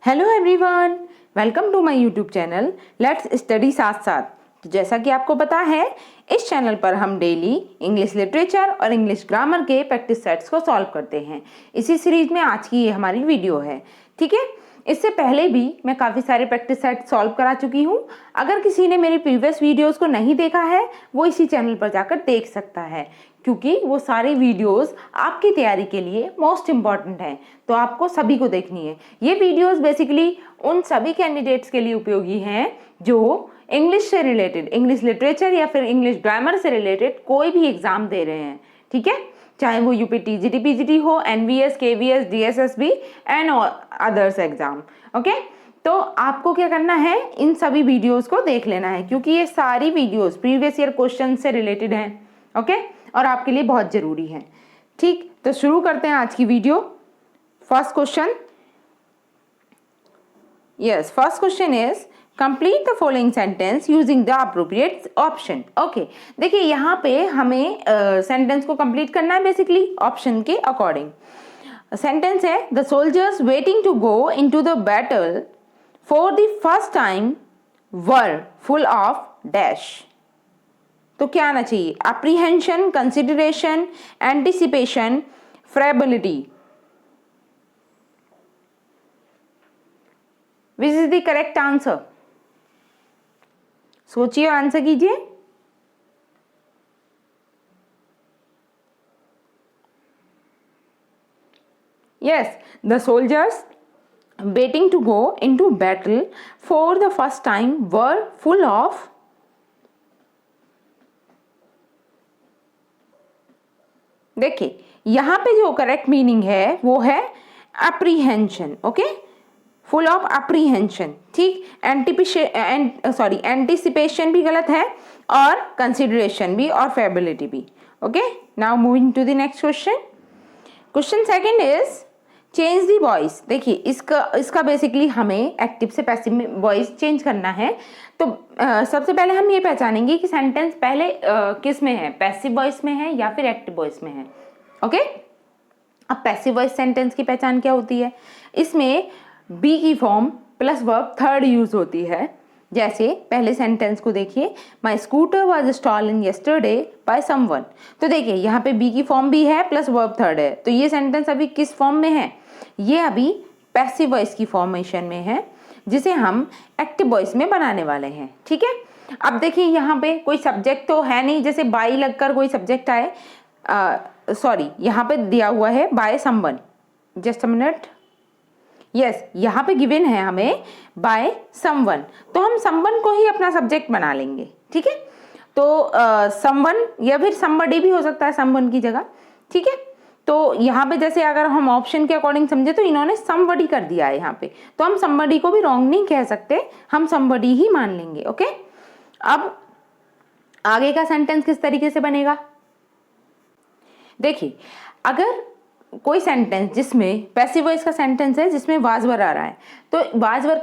Hello everyone, welcome to my YouTube channel let's study साथ साथ। तो जैसा कि आपको पता है, इस चैनल पर हम डेली इंग्लिश लिटरेचर और इंग्लिश ग्रामर के प्रैक्टिस सेट्स को सॉल्व करते हैं। इसी सीरीज में आज की ये हमारी वीडियो है। ठीक है, इससे पहले भी मैं काफ़ी सारे प्रैक्टिस सेट सॉल्व करा चुकी हूँ। अगर किसी ने मेरी प्रीवियस वीडियोस को नहीं देखा है, वो इसी चैनल पर जाकर देख सकता है, क्योंकि वो सारी वीडियोस आपकी तैयारी के लिए मोस्ट इम्पॉर्टेंट हैं। तो आपको सभी को देखनी है। ये वीडियोस बेसिकली उन सभी कैंडिडेट्स के लिए उपयोगी हैं जो इंग्लिश से रिलेटेड, इंग्लिश लिटरेचर या फिर इंग्लिश ग्रामर से रिलेटेड कोई भी एग्जाम दे रहे हैं। ठीक है, चाहे वो यूपी टीजीटी पीजीटी हो, NVS, KVS, DSSB and others exam. Okay, तो आपको क्या करना है, इन सभी वीडियोस को देख लेना है, क्योंकि ये सारी वीडियोस प्रीवियस ईयर क्वेश्चन से रिलेटेड हैं। ओके, और आपके लिए बहुत ज़रूरी है। ठीक, तो शुरू करते हैं आज की video. First question, yes, first question is complete the following sentence using the appropriate option. Okay, देखिए यहाँ पे हमें सेंटेंस को कंप्लीट करना है बेसिकली ऑप्शन के अकॉर्डिंग। सेंटेंस है, the soldiers waiting to go into the battle for the first time were full of dash. तो क्या आना चाहिए? Apprehension, consideration, anticipation, fragility. Which is the correct answer? सोचिए और आंसर कीजिए। Yes, the soldiers waiting to go into battle for the first time were full of देखिए यहाँ पे जो करेक्ट मीनिंग है वो है apprehension. Okay, full of apprehension. ठीक, एंटिसिपेशन भी गलत है और कंसिडरेशन भी और फेबिलिटी भी। Okay, now moving to the next question. Question second is change the voice. देखिए इसका बेसिकली हमें एक्टिव से पैसिव में वॉइस चेंज करना है। तो सबसे पहले हम ये पहचानेंगे कि सेंटेंस पहले किस में है, पैसिव वॉइस में है या फिर एक्टिव वॉइस में है। ओके, अब पैसिव वॉइस सेंटेंस की पहचान क्या होती है? इसमें बी की form plus verb third use होती है। जैसे पहले सेंटेंस को देखिए, my scooter was stolen yesterday by someone. तो देखिए यहाँ पे बी की फॉर्म भी है प्लस वर्ब थर्ड है। तो ये सेंटेंस अभी किस फॉर्म में है? ये अभी पैसिव वॉइस की फॉर्मेशन में है, जिसे हम एक्टिव वॉइस में बनाने वाले हैं। ठीक है, अब देखिए यहाँ पे कोई सब्जेक्ट तो है नहीं, जैसे बाई लगकर कोई सब्जेक्ट आए। सॉरी, यहाँ पे दिया हुआ है by someone. Just a minute. Yes, यहाँ पे गिवन है हमें बाय समवन, तो हम समवन को ही अपना सब्जेक्ट बना लेंगे। ठीक है, तो समवन या फिर समबडी भी हो सकता है समवन की जगह। ठीक है, तो यहाँ पे जैसे अगर हम ऑप्शन के अकॉर्डिंग समझे तो इन्होंने समबडी कर दिया है यहाँ पे, तो हम समबडी को भी रॉन्ग नहीं कह सकते, हम समबडी ही मान लेंगे। ओके, अब आगे का सेंटेंस किस तरीके से बनेगा? देखिए, अगर कोई सेंटेंस जिसमें पैसिव वॉइस का सेंटेंस है जिसमें वाज वर आ रहा है, तो वाज वर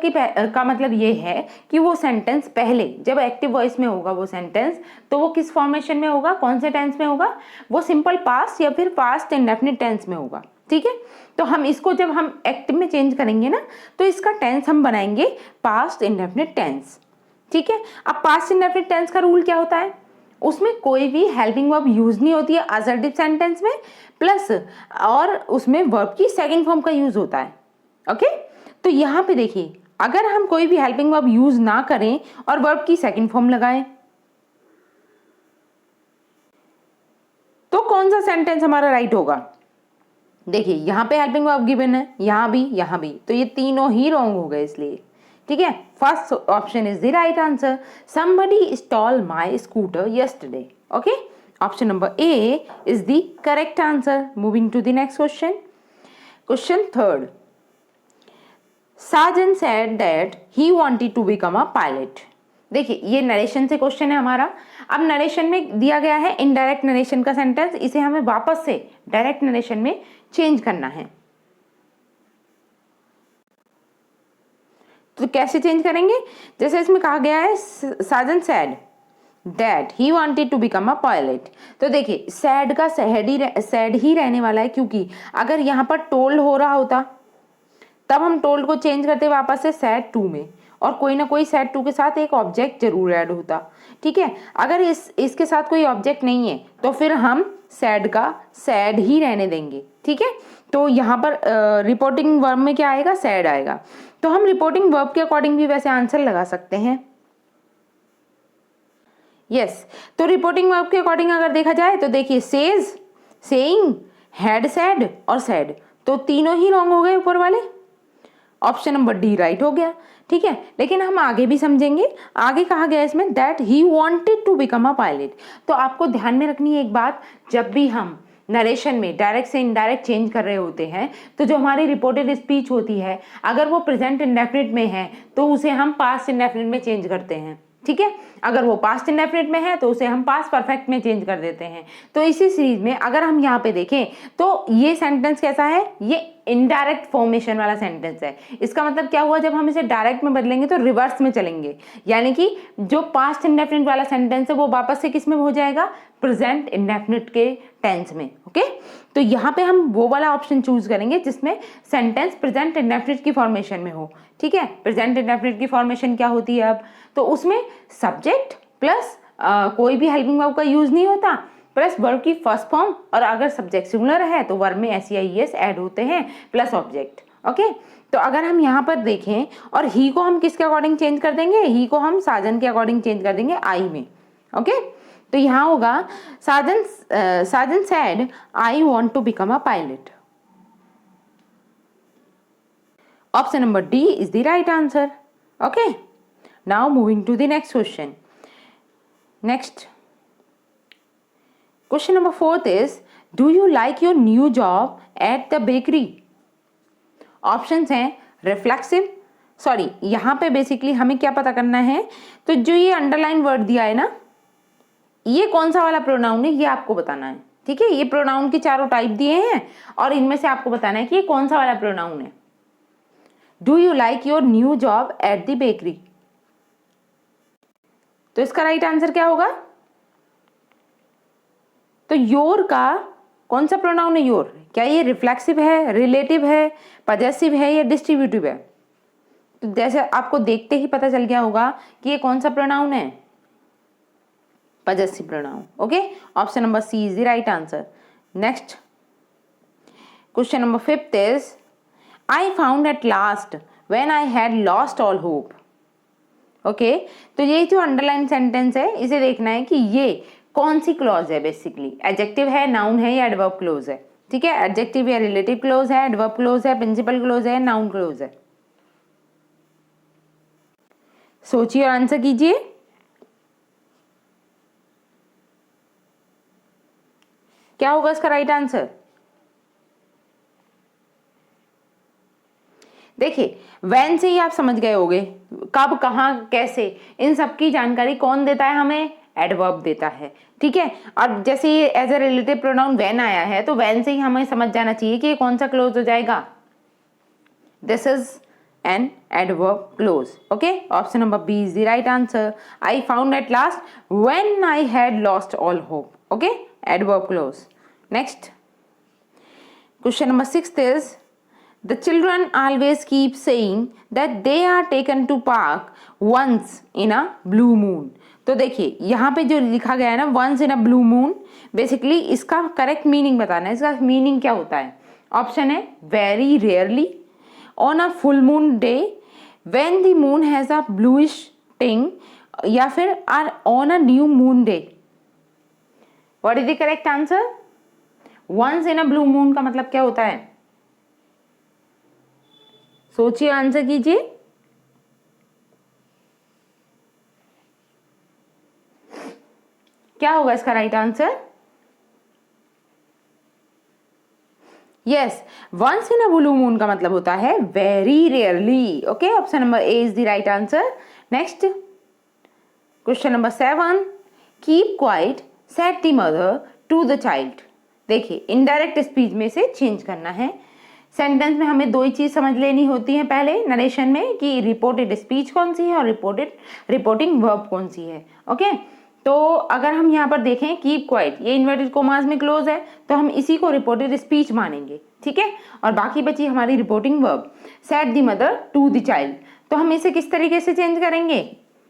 का मतलब ये है कि वो सेंटेंस पहले जब एक्टिव वॉइस में होगा वो सेंटेंस, तो वो किस फॉर्मेशन में होगा, कौन से टेंस में होगा? वो सिंपल पास्ट या फिर पास्ट इंडेफिनिट टेंस में होगा। ठीक है, तो हम इसको जब हम एक्टिव में चेंज करेंगे ना, तो इसका टेंस हम बनाएंगे पास्ट इंडेफिनिट टेंस। ठीक है, अब पास्ट इंडेफिनिट टेंस का रूल क्या होता है? उसमें कोई भी हेल्पिंग वर्ब यूज नहीं होती है असर्टिव सेंटेंस में, प्लस और उसमें वर्ब की सेकंड फॉर्म का यूज होता है। ओके, तो यहाँ पे देखिए, अगर हम कोई भी हेल्पिंग वर्ब यूज ना करें और वर्ब की सेकंड फॉर्म लगाएं, तो कौन सा सेंटेंस हमारा राइट होगा? देखिए यहाँ पे हेल्पिंग वर्ब गिवन है, यहाँ भी, तो ये तीनों ही रॉन्ग हो गए इसलिए। ठीक है, first option is the right answer, somebody stole my scooter yesterday. Okay, option number A is the correct answer. Moving to the next question. Question third. Sergeant said that he wanted to become a pilot. देखिए ये narration से question है हमारा। अब narration में दिया गया है इनडायरेक्ट नरेशन का सेंटेंस, इसे हमें वापस से डायरेक्ट नरेशन में चेंज करना है। तो कैसे चेंज करेंगे? जैसे इसमें कहा गया है Sajan said that he wanted to become a pilot. तो देखिए सैड का सैड ही रहने वाला है, क्योंकि अगर यहाँ पर टोल्ड हो रहा होता तब हम टोल्ड को चेंज करते वापस से सैड टू में, और कोई ना कोई सैड टू के साथ एक ऑब्जेक्ट जरूर ऐड होता, ठीक है। अगर इसके साथ कोई ऑब्जेक्ट नहीं है तो फिर हम सैड का सैड ही रहने देंगे, ठीक है। तो यहाँ पर रिपोर्टिंग वर्ब में क्या आएगा, सैड आएगा। तो हम रिपोर्टिंग वर्ब के अकॉर्डिंग भी वैसे आंसर लगा सकते हैं। यस, तो रिपोर्टिंग वर्ब के अकॉर्डिंग अगर देखा जाए तो देखिए सेज, सेइंग, हैड सैड और सैड, तो तीनों ही रॉन्ग हो गए ऊपर वाले। ऑप्शन नंबर डी राइट हो गया, ठीक है। लेकिन हम आगे भी समझेंगे, आगे कहा गया इसमें that he wanted to become a pilot. तो आपको ध्यान में रखनी है एक बात, जब भी हम नरेशन में डायरेक्ट से इनडायरेक्ट चेंज कर रहे होते हैं तो जो हमारी रिपोर्टेड स्पीच होती है अगर वो प्रेजेंट इंडेफिनिट में है तो उसे हम पास्ट इंडेफिनिट में चेंज करते हैं, ठीक है। अगर वो पास्ट इंडेफिनिट में है तो उसे हम पास्ट परफेक्ट में चेंज कर देते हैं। तो इसी सीरीज में अगर हम यहाँ पे देखें तो ये सेंटेंस कैसा है, ये इनडायरेक्ट फॉर्मेशन वाला सेंटेंस है। इसका मतलब क्या हुआ, जब हम इसे डायरेक्ट में बदलेंगे तो रिवर्स में चलेंगे, यानी कि जो पास्ट इंडेफिनिट वाला सेंटेंस है वो वापस से किस में हो जाएगा, प्रेजेंट इंडेफिनिट के टेंस में, ओके। तो यहाँ पे हम वो वाला ऑप्शन चूज करेंगे जिसमें सेंटेंस प्रेजेंट इंडेफिनिट की फॉर्मेशन में हो, ठीक है। प्रेजेंट इंडेफिनिट की फॉर्मेशन क्या होती है अब, तो उसमें सब्जेक्ट प्लस कोई भी हेल्पिंग वर्ब का यूज नहीं होता, प्लस वर्ब की फर्स्ट फॉर्म, और अगर सब्जेक्ट सिंगुलर है तो वर्ब में एस ऐड होते हैं प्लस ऑब्जेक्ट, ओके। तो अगर हम यहाँ पर देखें और ही को हम किसके अकॉर्डिंग चेंज कर देंगे, ही को हम साजन के अकॉर्डिंग चेंज कर देंगे आई में, ओके। तो यहाँ होगा Sajan said I want to become a pilot. Option number D is the right answer, okay. Now moving to the next question. Next question number 4 is do you like your new job at the bakery. Options हैं reflexive, sorry यहाँ पे basically हमें क्या पता करना है, तो जो ये अंडरलाइन वर्ड दिया है ना, ये कौन सा वाला प्रोनाउन है ये आपको बताना है, ठीक है। ये प्रोनाउन के चारों टाइप दिए हैं और इनमें से आपको बताना है कि ये कौन सा वाला प्रोनाउन है। Do you like your new job at the bakery, तो इसका राइट आंसर क्या होगा, तो योर का कौन सा प्रोनाउन है, योर, क्या ये रिफ्लेक्सिव है, रिलेटिव है, पजेसिव है या डिस्ट्रीब्यूटिव है। तो जैसे आपको देखते ही पता चल गया होगा कि ये कौन सा प्रोनाउन है, possessive pronoun, okay. Option number C is the right answer. Next question number 5 is I found at last when I had lost all hope, okay. तो ये जो अंडरलाइन सेंटेंस है इसे देखना है कि ये कौन सी क्लॉज है, बेसिकली एडजेक्टिव है, नाउन है या एडवर्ब क्लोज है, ठीक है। एडजेक्टिव या रिलेटिव क्लोज है, एडवर्ब क्लोज है, प्रिंसिपल क्लोज है, नाउन क्लोज है। सोचिए और आंसर कीजिए। क्या होगा इसका राइट आंसर, देखिए व्हेन से ही आप समझ गए होंगे, कब, कहाँ, कैसे, इन सब की जानकारी कौन देता है हमें, एडवर्ब देता है, ठीक है। और जैसे ये as a relative pronoun when आया है तो व्हेन से ही हमें समझ जाना चाहिए कि ये कौन सा क्लोज हो जाएगा, this is an adverb clause, okay. Option number B is the right answer. I found at last when I had lost all hope, okay, adverb clause. Next question number 6 is the children always keep saying that they are taken to park once in a blue moon। तो देखिए यहाँ पे जो लिखा गया है ना once in a blue moon, basically इसका करेक्ट मीनिंग बताना है। इसका मीनिंग क्या होता है, ऑप्शन है very rarely, on a full moon day, when the moon has a bluish tinge, या फिर or on a new moon day. What is the correct answer, once in a blue moon का मतलब क्या होता है, सोचिए, answer कीजिए। क्या होगा इसका right answer, yes, once in a blue moon का मतलब होता है very rarely, okay. Option number A is the right answer. Next question number 7 keep quiet said the mother to the child. देखिए इनडायरेक्ट स्पीच में से change करना है। Sentence में हमें दो ही चीज समझ लेनी होती है पहले नरेशन में, कि रिपोर्टेड स्पीच कौन सी है और रिपोर्टिंग वर्ब कौन सी है, ओके। तो अगर हम यहाँ पर देखें कीप क्वाइट, ये इन्वर्टेड कोमास में क्लोज है तो हम इसी को रिपोर्टेड स्पीच मानेंगे, ठीक है। और बाकी बची हमारी reporting verb, said the mother to the child. तो हम इसे किस तरीके से चेंज करेंगे?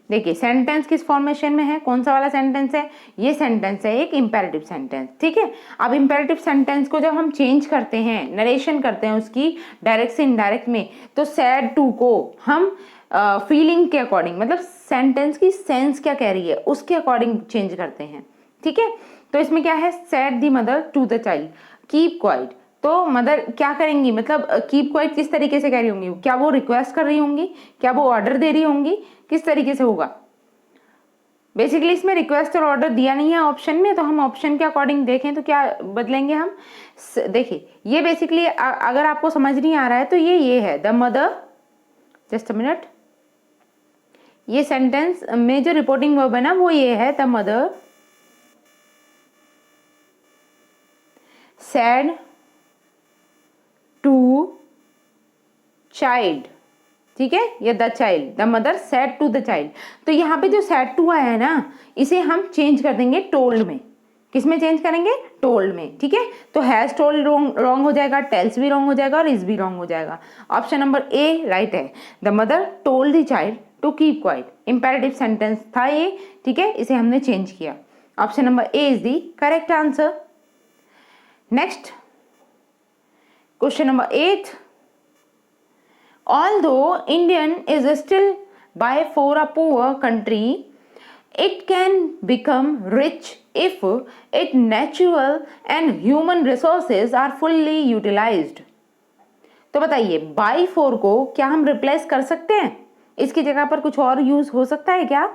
देखिए सेंटेंस किस फॉर्मेशन में है, कौन सा वाला सेंटेंस है? ये सेंटेंस है एक इंपेरेटिव सेंटेंस, ठीक है। अब इंपेरेटिव सेंटेंस को जब हम चेंज करते हैं, नरेशन करते हैं उसकी डायरेक्ट से इनडायरेक्ट में, तो सैड टू को हम फीलिंग के अकॉर्डिंग, मतलब सेंटेंस की सेंस क्या कह रही है उसके अकॉर्डिंग चेंज करते हैं, ठीक है। तो इसमें क्या है, said the mother to the child keep quiet. तो मदर क्या करेंगी, मतलब कीप क्वाइट किस तरीके से कह रही होंगी? क्या वो रिक्वेस्ट कर रही होंगी, क्या वो ऑर्डर दे रही होंगी, किस तरीके से होगा? बेसिकली इसमें रिक्वेस्ट और ऑर्डर दिया नहीं है ऑप्शन में, तो हम ऑप्शन के अकॉर्डिंग देखें तो क्या बदलेंगे हम? देखिए ये बेसिकली अगर आपको समझ नहीं आ रहा है तो ये है the mother, just a minute, ये सेंटेंस में जो रिपोर्टिंग वर्ब है ना वो ये है the mother said to child, ठीक है। ये the child, the mother said to the child. तो यहाँ पे जो सैड टू आया है ना, इसे हम चेंज कर देंगे टोल्ड में। किस में चेंज करेंगे? टोल्ड में, ठीक है। तो हैज टोल्ड रॉन्ग हो जाएगा, टेल्स भी रॉन्ग हो जाएगा और इज भी रॉन्ग हो जाएगा। ऑप्शन नंबर ए राइट है, the mother told the child to keep quiet. Imperative sentence था ये, ठीक है, इसे हमने चेंज किया। Option number A is the correct answer. Next question number 8, although Indian is still by far a poor country, it can become rich if its natural and human resources are fully utilized। तो बताइए by for को क्या हम replace कर सकते हैं? इसकी जगह पर कुछ और यूज हो सकता है क्या?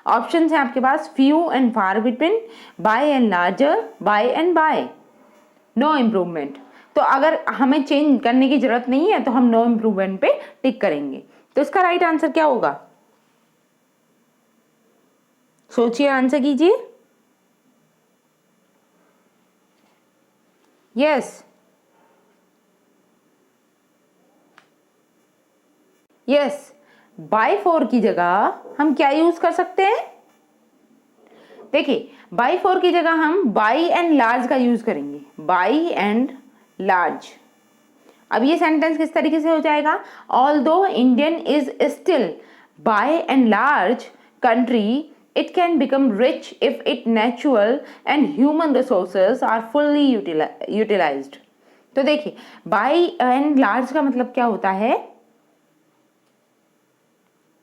ऑप्शन है आपके पास few and far between, by and larger, by and by, no improvement। तो अगर हमें चेंज करने की जरूरत नहीं है तो हम नो इम्प्रूवमेंट पे टिक करेंगे। तो इसका राइट आंसर क्या होगा? सोचिए, आंसर कीजिए। यस यस, बाय फोर की जगह हम क्या यूज कर सकते हैं? देखिए बाय फोर की जगह हम बाई एंड लार्ज का यूज करेंगे, बाई एंड लार्ज। अब ये सेंटेंस किस तरीके से हो जाएगा? Although Indian is still by and large country, it can become rich if its natural and human resources are fully utilized। तो देखिए by and large का मतलब क्या होता है?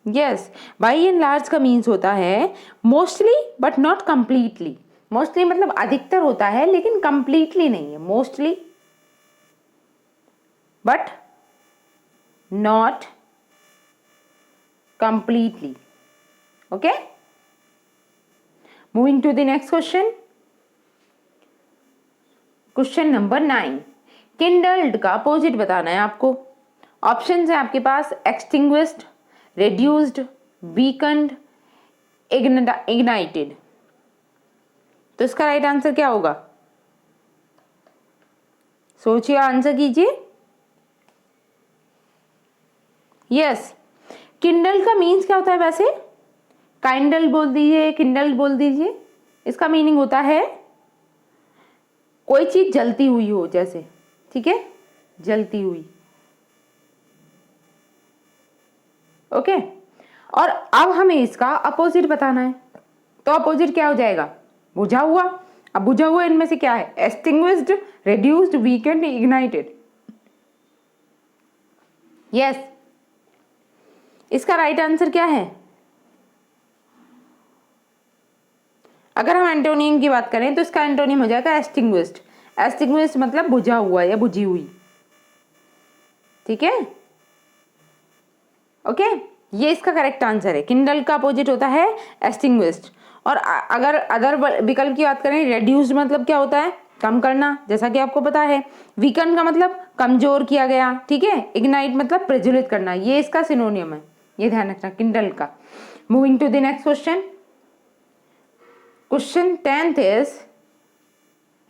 यस, by and large का मीन्स होता है mostly but not completely. Mostly मतलब अधिकतर होता है लेकिन कंप्लीटली नहीं है, mostly but not completely। Okay, moving to the next question, question number 9, kindled का अपोजिट बताना है आपको। ऑप्शंस है आपके पास एक्सटिंग्विश्ड, रेड्यूस्ड, वीकन्ड, इग्नाइटेड। तो इसका राइट आंसर क्या होगा? सोचिए, आंसर कीजिए। यस, किंडल का मीन्स क्या होता है वैसे? काइंडल बोल दीजिए, किंडल बोल दीजिए, इसका मीनिंग होता है कोई चीज जलती हुई हो जैसे, ठीक है, जलती हुई। ओके, और अब हमें इसका अपोजिट बताना है, तो अपोजिट क्या हो जाएगा? बुझा हुआ। अब बुझा हुआ इनमें से क्या है? Extinguished, reduced, weekend, ignited. Yes, इसका राइट आंसर क्या है? अगर हम एंटोनियम की बात करें तो इसका एंटोनियम हो जाएगा एक्सटिंग्विश्ड। एक्सटिंग्विश्ड मतलब बुझा हुआ या बुझी हुई, ठीक है। ओके, ये इसका करेक्ट आंसर है। किंडल का अपोजिट होता है एक्सटिंग्विश्ड। और अगर अदर विकल्प की बात करें, रेड्यूस्ड मतलब क्या होता है? कम करना, जैसा कि आपको पता है। वीकन का मतलब कमजोर किया गया, ठीक है। इग्नाइट मतलब प्रज्वलित करना, ये इसका सिनोनियम है, ये ध्यान रखना किंडल का। Moving to the next question, question 10th is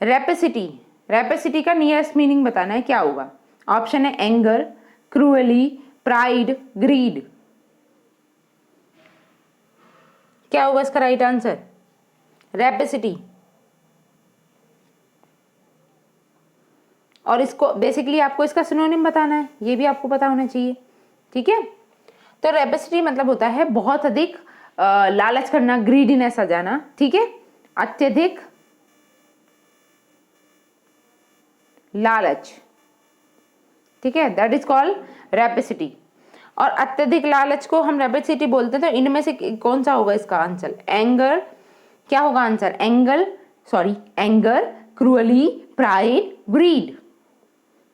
rapacity. Rapacity का नियरेस्ट मीनिंग बताना है, क्या होगा? ऑप्शन है एंगर, क्रूअली, प्राइड, ग्रीड। क्या होगा इसका राइट आंसर? रेपेसिटी। और इसको बेसिकली आपको इसका सिनोनिम बताना है, ये भी आपको पता होना चाहिए, ठीक है। तो रेपेसिटी मतलब होता है बहुत अधिक लालच करना, ग्रीडीनेस आ जाना, ठीक है, अत्यधिक लालच, ठीक है, दैट इज कॉल्ड रेपेसिटी। और अत्यधिक लालच को हम रेपेसिटी बोलते हैं। तो इनमें से कौन सा होगा इसका आंसर? एंगर, क्या होगा answer? Anger, cruelly, pride, greed.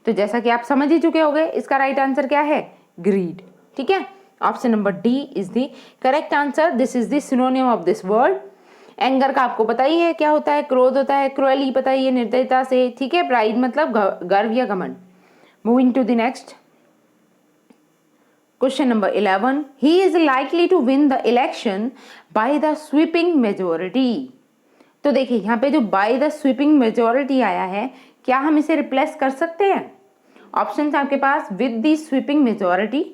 तो जैसा कि आप समझ ही चुके होंगे, इसका राइट आंसर क्या है? ग्रीड, ठीक है। Option number D is the correct answer. This is the synonym of this word. Anger का आपको पता ही है क्या होता है, क्रोध होता है, क्रूअली पता ही है, निर्दयता से, ठीक है। प्राइड मतलब गर्व या घमंड। Moving to the next question number 11, he is likely to win the election by the sweeping majority. तो देखिए यहाँ पे जो बाय द स्वीपिंग मेजोरिटी आया है, क्या हम इसे रिप्लेस कर सकते हैं? ऑप्शन आपके पास, with the sweeping majority,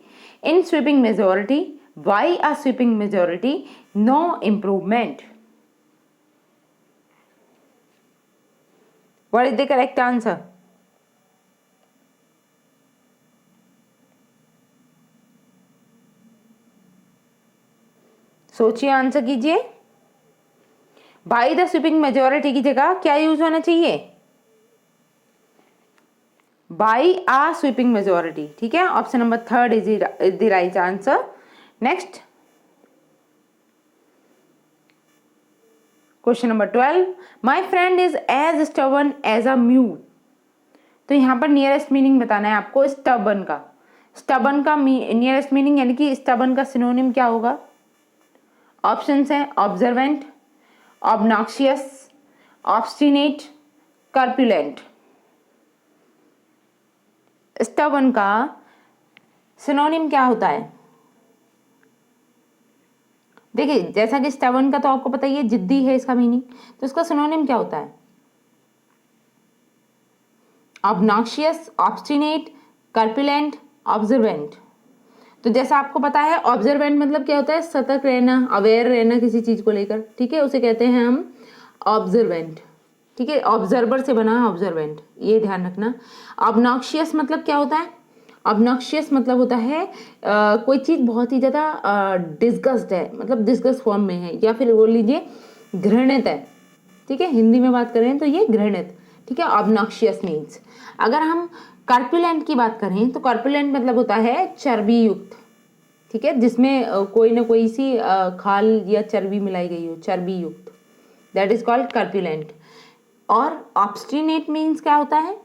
in sweeping majority, by a sweeping majority, no improvement. What is the correct answer? सोचिए, आंसर कीजिए। बाय द स्वीपिंग मेजोरिटी की जगह क्या यूज होना चाहिए? बाय आ स्वीपिंग मेजोरिटी, ठीक है। Option number third is the right answer. Next question number 12, my friend is as stubborn as a mule. तो यहाँ पर नियरेस्ट मीनिंग बताना है आपको स्टबर्न का। स्टबर्न का नियरेस्ट मीनिंग यानी कि स्टबर्न का सिनोनिम क्या होगा? ऑप्शंस हैं ऑब्जर्वेंट, ऑब्नॉक्शियस, ऑब्स्टिनेट, कर्पुलेंट। स्टबर्न का सिनोनिम क्या होता है? देखिए, जैसा कि स्टबर्न का तो आपको पता ही है, जिद्दी है इसका मीनिंग, तो इसका सिनोनिम क्या होता है? Obnoxious, obstinate, corpulent, observant. तो जैसा आपको पता है, ऑब्जर्वेंट मतलब क्या होता है? सतर्क रहना, अवेयर रहना किसी चीज को लेकर, ठीक है, उसे कहते हैं हम ऑब्जर्वेंट, ठीक है। ऑब्जर्वर से बना है ऑब्जर्वेंट, ये ध्यान रखना। ऑब्नॉक्शियस मतलब क्या होता है? ऑब्नॉक्शियस मतलब होता है कोई चीज बहुत ही ज्यादा डिस्गस्ट है, मतलब डिस्गस्ट फॉर्म में है, या फिर बोल लीजिए घृणित है, ठीक है। हिंदी में बात करें तो ये घृणित, ठीक है। Obnoxious means. अगर हम कार्पुलेंट की बात करें तो कार्पुलेंट मतलब होता है चर्बी युक्त, ठीक है, जिसमें कोई ना कोई सी खाल या चर्बी मिलाई गई हो, चर्बी युक्त, दैट इज कॉल्ड कार्पुलेंट। और ऑब्स्टिनेट मीन्स क्या होता है?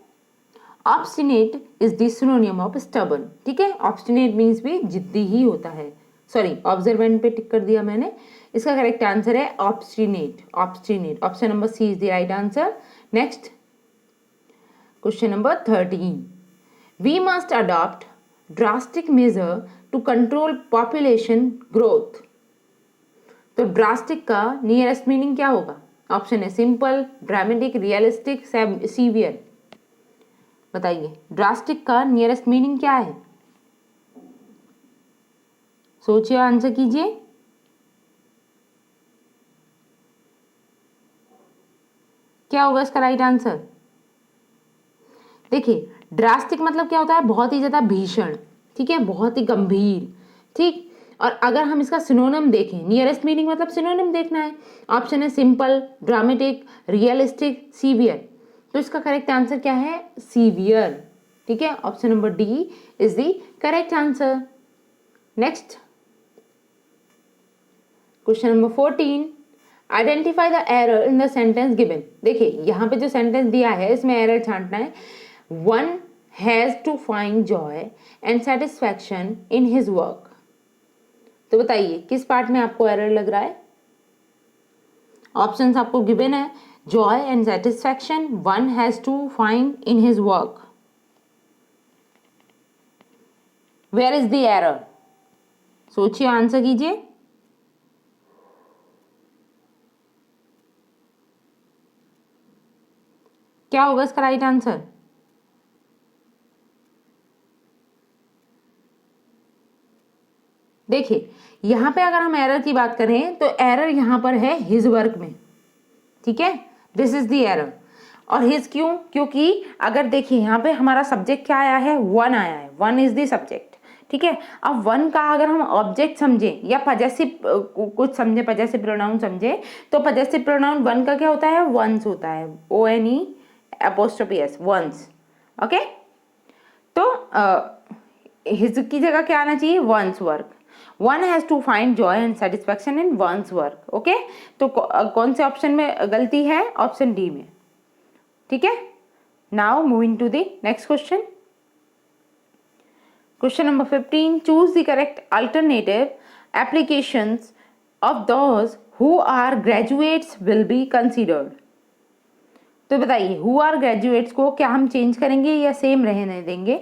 Obstinate is the synonym of stubborn, ठीक है। ऑब्स्टिनेट मीन्स भी जिद्दी ही होता है। सॉरी, ऑब्जर्वेंट पे टिक कर दिया मैंने। इसका करेक्ट आंसर है obstinate, obstinate. Option number C is the right answer. Next question number 13, we must adopt drastic measure to control population growth. तो ड्रास्टिक का नियरेस्ट मीनिंग क्या होगा? ऑप्शन है सिंपल, ड्रामेटिक, रियलिस्टिक, सीवियर। बताइए, drastic का nearest meaning क्या है? सोचिए, आंसर कीजिए। क्या होगा इसका राइट आंसर? देखिए, ड्रास्टिक मतलब क्या होता है? बहुत ही ज्यादा भीषण, ठीक है, बहुत ही गंभीर, ठीक। और अगर हम इसका सिनोनिम देखें, नियरेस्ट मीनिंग मतलब सिनोनिम देखना है। ऑप्शन है सिंपल, ड्रामेटिक, रियलिस्टिक, सीवियर। तो इसका करेक्ट आंसर क्या है? सीवियर, ठीक है। Option number D is the correct answer. Next question number 14, identify the error in the sentence given. देखिए, यहाँ पे जो सेंटेंस दिया है इसमें एरर छांटना है। One has to find joy and satisfaction in his work. तो बताइए, किस पार्ट में आपको एरर लग रहा है? ऑप्शंस आपको गिवन है, joy and satisfaction, one has to find in his work. Where is the error? सोचिए, आंसर कीजिए। क्या होगा इसका राइट आंसर? देखिए, यहां पे अगर हम एरर की बात करें तो एरर यहां पर है हिज वर्क में, ठीक है, दिस इज द एरर। और हिज क्यों? क्योंकि अगर देखिए यहाँ पे हमारा सब्जेक्ट क्या आया है, वन आया है, वन इज द सब्जेक्ट, ठीक है। अब वन का अगर हम ऑब्जेक्ट समझे या पजेसिव कुछ समझे, पजेसिव प्रोनाउन समझे, तो पजेसिव प्रोनाउन वन का क्या होता है, वंस होता है, ONE', वंस, ओके। तो हिज की जगह क्या आना चाहिए, one's work. One has to find joy and satisfaction in one's work, okay. तो कौन से ऑप्शन में गलती है, ऑप्शन डी में, ठीक है। Now moving to the next question. Question number 15. Choose the correct alternative. Applications of those who are graduates will be considered. तो बताइए who are graduates को क्या हम चेंज करेंगे या सेम रहने देंगे?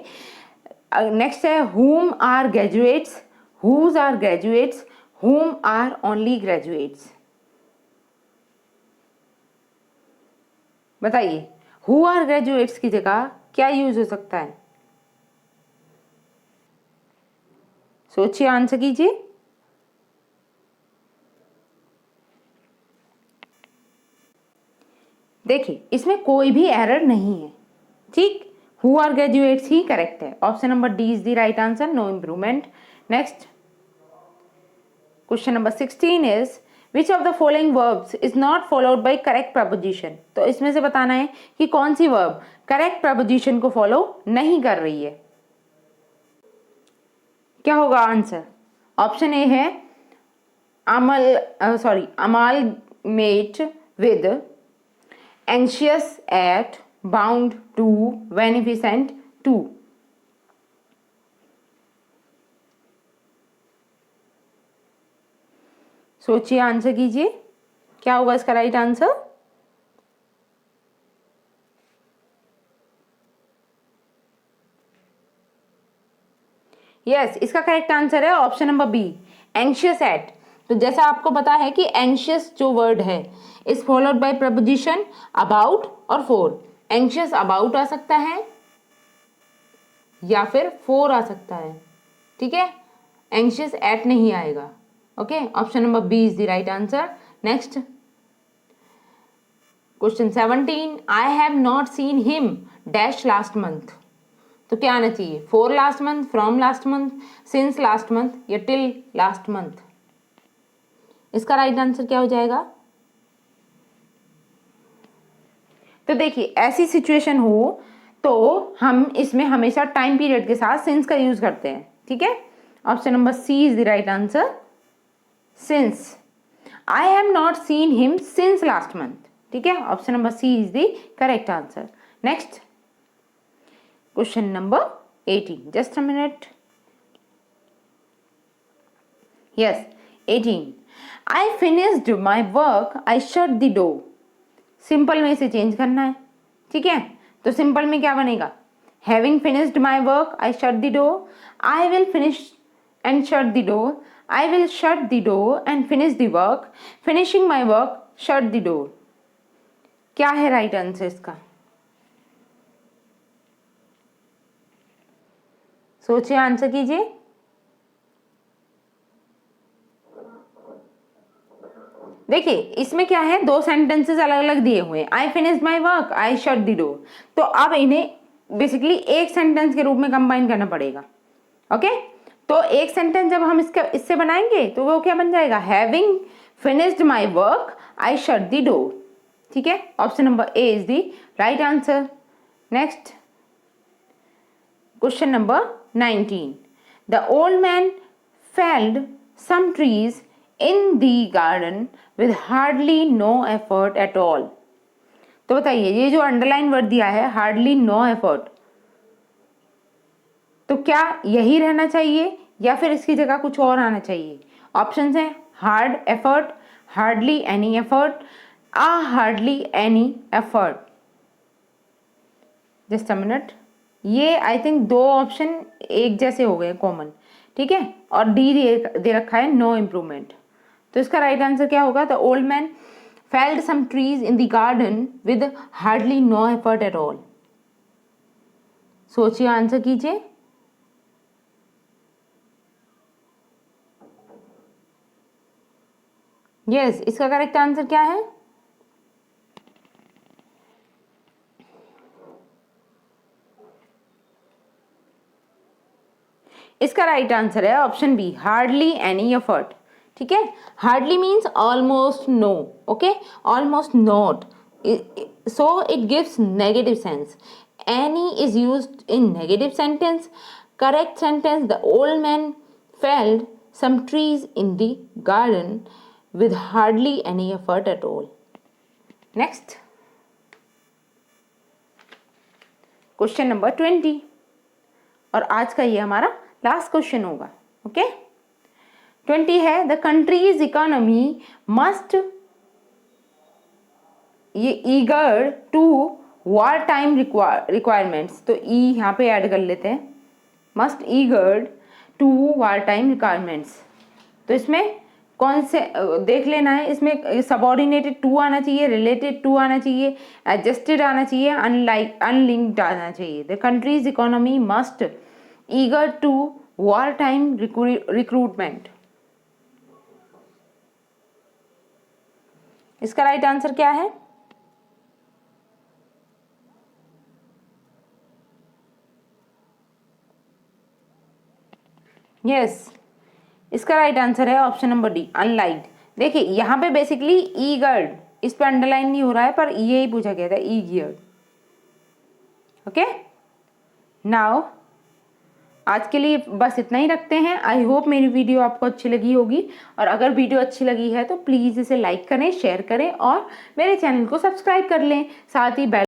नेक्स्ट है whom are graduates, whose are graduates, whom are only graduates. बताइए who are graduates की जगह क्या यूज हो सकता है? सोचिए, आंसर कीजिए। देखिए इसमें कोई भी एरर नहीं है, ठीक। हु आर ग्रेजुएट्स ही करेक्ट है, option number D is the right answer, no improvement. Next question number 16 is which of the following verbs is not followed by correct preposition. तो इसमें से बताना है कि कौन सी वर्ब करेक्ट प्रपोजिशन को फॉलो नहीं कर रही है। क्या होगा आंसर? ऑप्शन ए है amalgamate with, anxious at, bound to, beneficent to. सोचिए, आंसर कीजिए, क्या होगा इसका राइट आंसर? यस, इसका करेक्ट आंसर है option number B, anxious at. तो जैसा आपको पता है कि एंशियस जो वर्ड है is followed by preposition about और फॉर। एंशियस अबाउट आ सकता है या फिर फॉर आ सकता है, ठीक है। एंशियस एट नहीं आएगा, okay. Option number B is the right answer. Next question 17, I have not seen him dash last month. तो क्या आना चाहिए, for last month, from last month, since last month या टिल लास्ट मंथ? इसका right answer क्या हो जाएगा? तो देखिए ऐसी सिचुएशन हो तो हम इसमें हमेशा टाइम पीरियड के साथ सिंस का यूज करते हैं, ठीक है। Option number C is the right answer, since. I have not seen him since last month, ठीक है। Option number C is the correct answer. Next question number 18, just a minute. Yes, 18, I finished my work, I shut the door. Simple में इसे change करना है, ठीक है। तो simple में क्या बनेगा, having finished my work I shut the door, I will finish and shut the door, I will shut the door and finish the work, finishing my work shut the door. क्या है right answer इसका? सोचिए, answer कीजिए। देखिए इसमें क्या है, दो सेंटेंसेस अलग अलग दिए हुए हैं, आई finished my work, I shut the door. तो अब इन्हें बेसिकली एक सेंटेंस के रूप में कंबाइन करना पड़ेगा, ओके। तो एक सेंटेंस जब हम इससे बनाएंगे तो वो क्या बन जाएगा, having finished my work I shut the door, ठीक है। Option number A is the right answer. Next question number 19, the old man felled some trees in the garden with hardly no effort at all। तो बताइए ये जो underline word दिया है hardly no effort, तो क्या यही रहना चाहिए या फिर इसकी जगह कुछ और आना चाहिए? ऑप्शंस हैं hard effort, hardly any effort, hardly any effort. Just a minute, ये आई थिंक दो ऑप्शन एक जैसे हो गए कॉमन, ठीक है। और डी दे रखा है नो इम्प्रूवमेंट। तो इसका राइट आंसर क्या होगा, the old man felled some trees in the garden with hardly no effort at all. सोचिए, आंसर कीजिए। यस, इसका करेक्ट आंसर क्या है? इसका राइट आंसर है option B, hardly any effort. ठीक है, hardly means almost no, okay, almost not, so it gives negative sense. Any is used in negative sentence. Correct sentence, the old man felled some trees in the garden with hardly any effort at all. Next, question number 20, और आज का ये हमारा last question होगा। Okay, 20 है, the country's economy must, ये eager to war time requirements, तो E यहाँ पे ऐड कर लेते हैं, must eager to war time requirements. तो इसमें कौन से देख लेना है, इसमें सबऑर्डिनेटेड टू आना चाहिए, रिलेटेड टू आना चाहिए, एडजस्टेड आना चाहिए, अनलिंक्ड आना चाहिए। The country's economy must eager to war time recruitment. इसका राइट आंसर क्या है? यस, इसका राइट आंसर है ऑप्शन नंबर डी, अनलाइक्ड। देखिए यहाँ पे बेसिकली ईगर्ड, इस पे अंडरलाइन नहीं हो रहा है पर ये ही पूछा गया था, ईगर्ड। ओके, नाउ आज के लिए बस इतना ही रखते हैं। आई होप मेरी वीडियो आपको अच्छी लगी होगी, और अगर वीडियो अच्छी लगी है तो प्लीज़ इसे लाइक करें, शेयर करें और मेरे चैनल को सब्सक्राइब कर लें, साथ ही बेल